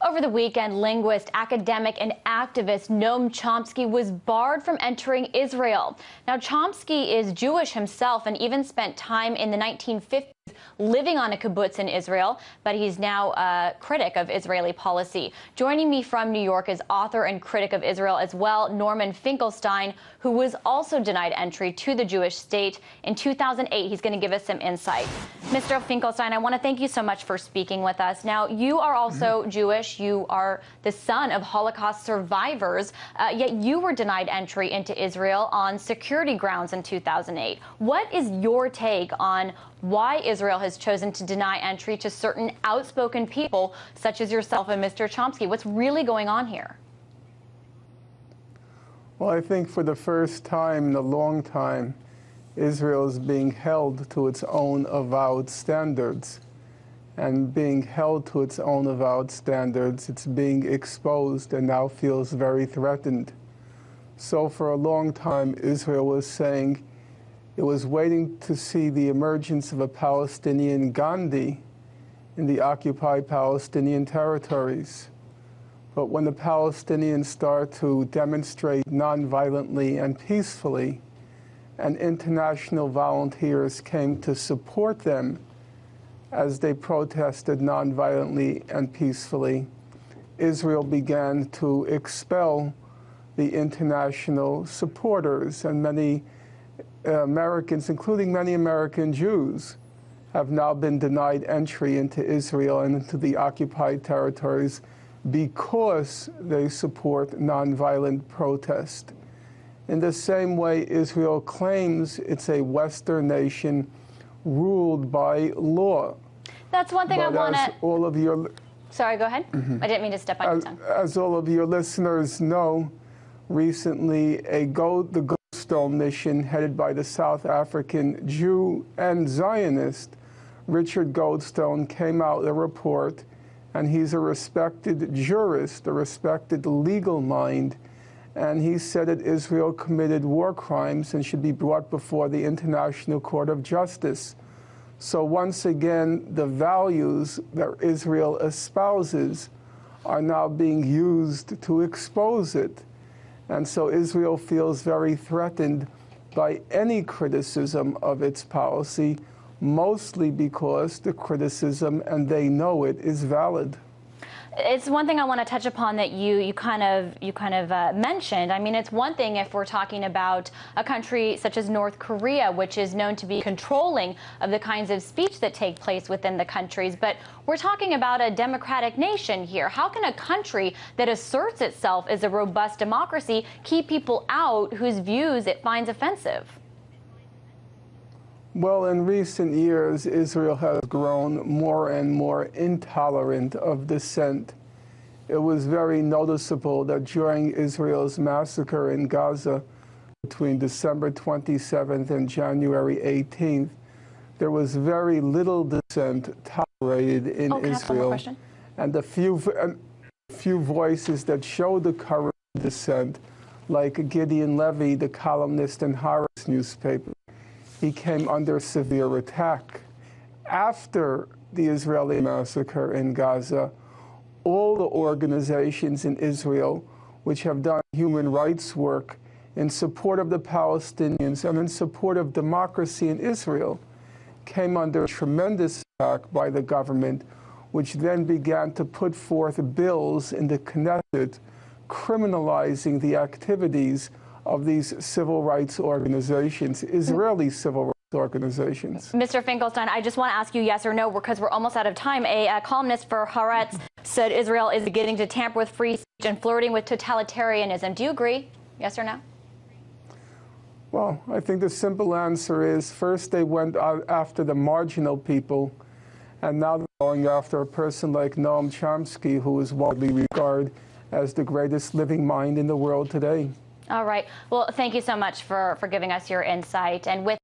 Over the weekend, linguist, academic, and activist Noam Chomsky was barred from entering Israel. Now, Chomsky is Jewish himself and even spent time in the 1950s living on a kibbutz in Israel, but he's now a critic of Israeli policy. Joining me from New York is author and critic of Israel as well, Norman Finkelstein, who was also denied entry to the Jewish state in 2008. He's going to give us some insight. Mr. Finkelstein, I want to thank you so much for speaking with us. Now, you are also Jewish. You are the son of Holocaust survivors, yet you were denied entry into Israel on security grounds in 2008. What is your take on why Israel has chosen to deny entry to certain outspoken people such as yourself and Mr. Chomsky? What's really going on here? Well, I think for the first time in a long time, Israel is being held to its own avowed standards. And being held to its own avowed standards, it's being exposed and now feels very threatened. So for a long time, Israel was saying it was waiting to see the emergence of a Palestinian Gandhi in the occupied Palestinian territories. But when the Palestinians start to demonstrate nonviolently and peacefully, and international volunteers came to support them as they protested nonviolently and peacefully, Israel began to expel the international supporters, and many Americans, including many American Jews, have now been denied entry into Israel and into the occupied territories because they support nonviolent protest. In the same way, Israel claims it's a Western nation ruled by law. That's one thing I want to... all of your... Sorry, go ahead. I didn't mean to step on your tongue. As all of your listeners know, recently the Goldstone mission headed by the South African Jew and Zionist Richard Goldstone came out with a report, and he's a respected jurist, a respected legal mind, and he said that Israel committed war crimes and should be brought before the International Court of Justice. So once again, the values that Israel espouses are now being used to expose it. And so Israel feels very threatened by any criticism of its policy, mostly because the criticism, and they know it, is valid. It's one thing I want to touch upon that you kind of mentioned. I mean, it's one thing if we're talking about a country such as North Korea, which is known to be controlling of the kinds of speech that take place within the countries. But we're talking about a democratic nation here. How can a country that asserts itself as a robust democracy keep people out whose views it finds offensive? Well, in recent years, Israel has grown more and more intolerant of dissent. It was very noticeable that during Israel's massacre in Gaza between December 27th and January 18th, there was very little dissent tolerated in Israel. Can I ask one more question? And the few voices that showed the courage of dissent, like Gideon Levy, the columnist in Haaretz newspaper, he came under severe attack. After the Israeli massacre in Gaza, all the organizations in Israel which have done human rights work in support of the Palestinians and in support of democracy in Israel came under tremendous attack by the government, which then began to put forth bills in the Knesset criminalizing the activities of these civil rights organizations, Israeli civil rights organizations. Mr. Finkelstein, I just want to ask you yes or no, because we're almost out of time. A columnist for Haaretz said Israel is beginning to tamper with free speech and flirting with totalitarianism. Do you agree? Yes or no? Well, I think the simple answer is, first they went after the marginal people, and now they're going after a person like Noam Chomsky, who is widely regarded as the greatest living mind in the world today. All right. Well, thank you so much for giving us your insight. And with